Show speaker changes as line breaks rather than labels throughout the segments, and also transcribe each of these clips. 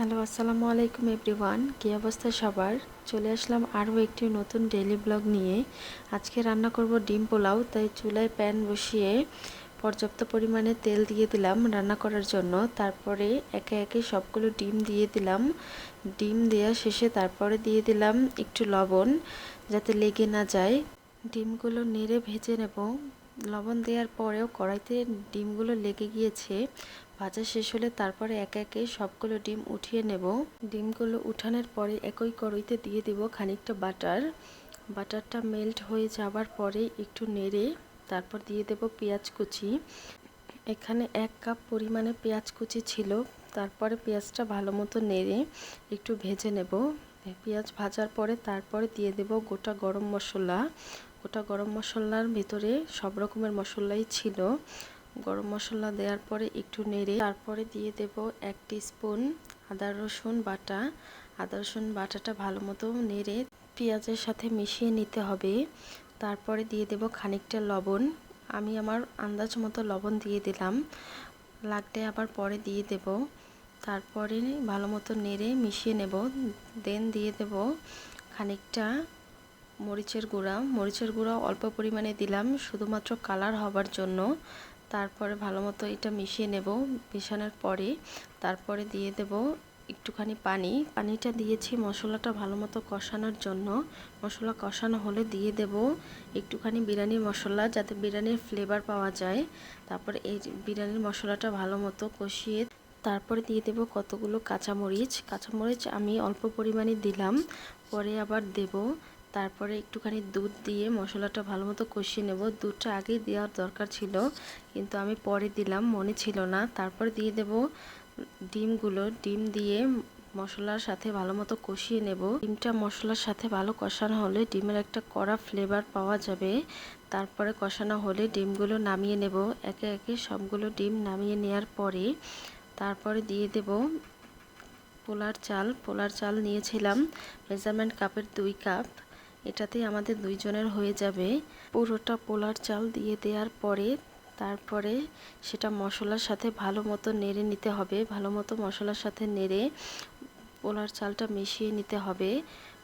Hello, আসসালামু আলাইকুম everyone. কী অবস্থা সবার? চলে আসলাম আরও একটি নতুন ডেইলি ব্লগ নিয়ে। আজকে রান্না করব ডিম পোলাও, তাই চুলায় প্যান বসিয়ে পর্যাপ্ত পরিমাণে তেল দিয়ে দিলাম রান্না করার জন্য। তারপরে একে একে সবগুলো ডিম দিয়ে দিলাম। ডিম দেওয়া শেষে তারপরে দিয়ে দিলাম একটু লবণ, যাতে লেগে না যায়। ডিমগুলো নেড়ে ভেজে নেব। লবণ দেওয়ার পরেও কড়াইতে ডিমগুলো লেগে গিয়েছে। ভাজা শেষ হলে তারপরে একে একে সবগুলো ডিম উঠিয়ে নেব। ডিমগুলো উঠানোর পরে একই কড়াইতে দিয়ে দেব খানিকটা বাটার। বাটারটা মেল্ট হয়ে যাবার পরে একটু নেড়ে তারপর দিয়ে দেব পেঁয়াজ কুচি। এখানে 1 কাপ পরিমাণে পেঁয়াজ কুচি ছিল। তারপরে পেঁয়াজটা ভালো মতো নেড়ে একটু ভেজে নেব। পেঁয়াজ ভাজার পরে তারপরে দিয়ে দেব গোটা গরম মশলা। গোটা গরম মশলার ভিতরে সব রকমের মশলাই ছিল। গরম মশলা দেওয়ার পরে একটু নেড়ে তারপরে দিয়ে দেব 1 টিস্পুন আদা রসুন বাটা। আদা রসুন বাটাটা ভালো মতো নেড়ে পেঁয়াজের সাথে মিশিয়ে নিতে হবে। তারপরে দিয়ে দেব খানিকটা লবণ। আমি আমার আন্দাজ মতো লবণ দিয়ে দিলাম, লাগলে আবার পরে দিয়ে দেব। তারপরে ভালো মতো নেড়ে মিশিয়ে নেব। দেন দিয়ে দেব খানিকটা মরিচের গুঁড়া। মরিচের গুঁড়া অল্প পরিমাণে দিলাম, শুধুমাত্র কালার হবার জন্য। তারপরে ভালো মতো এটা মিশিয়ে নেব। মেশানোর পরে তারপরে দিয়ে দেব একটুখানি পানি। পানিটা দিয়েছি মশলাটা ভালো মতো কষানোর জন্য। মশলা কষানো হলে দিয়ে দেব একটুখানি বিরিয়ানির মশলা, যাতে বিরিয়ানির ফ্লেভার পাওয়া যায়। তারপরে এই বিরিয়ানির মশলাটা ভালো মতো কষিয়ে তারপরে দিয়ে দেব কতগুলো কাঁচামরিচ। কাঁচামরিচ আমি অল্প পরিমাণে দিলাম, পরে আবার দেব। তারপরে একটুখানি দুধ দিয়ে মশলাটা ভালো মতো কষিয়ে নেব। দুধটা আগেই দেওয়ার দরকার ছিল, কিন্তু আমি পরে দিলাম, মনে ছিল না। তারপরে দিয়ে দেব ডিমগুলো। ডিম দিয়ে মশলার সাথে ভালো মতো কষিয়ে নেব। ডিমটা মশলার সাথে ভালো কষানো হলে ডিমের একটা কড়া ফ্লেভার পাওয়া যাবে। তারপরে কষানো হলে ডিমগুলো নামিয়ে নেব। একে একে সবগুলো ডিম নামিয়ে নেওয়ার পরে তারপরে দিয়ে দেব পোলার চাল। পোলার চাল নিয়েছিলাম মেজারমেন্ট কাপের 2 কাপ। এটাতেই আমাদের 2 জনের হয়ে যাবে। পুরোটা পোলার চাল দিয়ে দেওয়ার পরে তারপরে সেটা মশলার সাথে ভালো মতো নেড়ে নিতে হবে। ভালো মতো মশলার সাথে নেড়ে পোলার চালটা মিশিয়ে নিতে হবে।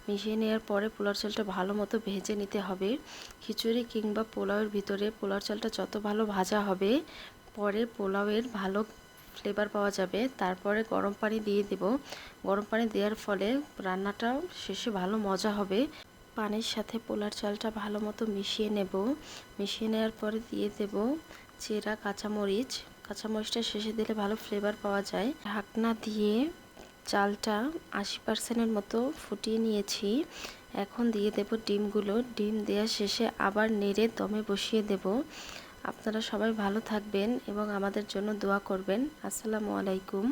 মিশিয়ে নেওয়ার পরে পোলার চালটা ভালো মতো ভেজে নিতে হবে। খিচুড়ি কিংবা পোলাওয়ের ভিতরে পোলার চালটা যত ভালো ভাজা হবে, পরে পোলাওয়ের ভালো ফ্লেভার পাওয়া যাবে। তারপরে গরম পানি দিয়ে দেব। গরম পানি দেওয়ার ফলে রান্নাটা শেষে ভালো মজা হবে। পানির সাথে পোলার চালটা ভালো মতো মিশিয়ে নেব। মিশিয়ে নেওয়ার পরে দিয়ে দেব চেরা কাঁচামরিচ। কাঁচামরিচটা শেষে দিলে ভালো ফ্লেভার পাওয়া যায়। ঢাকনা দিয়ে চালটা 80% মতো ফুটিয়ে নিয়েছি। এখন দিয়ে দেব ডিমগুলো। ডিম দেওয়া শেষে আবার নেড়ে দমে বসিয়ে দেব। আপনারা সবাই ভালো থাকবেন এবং আমাদের জন্য দোয়া করবেন। আসসালামু আলাইকুম।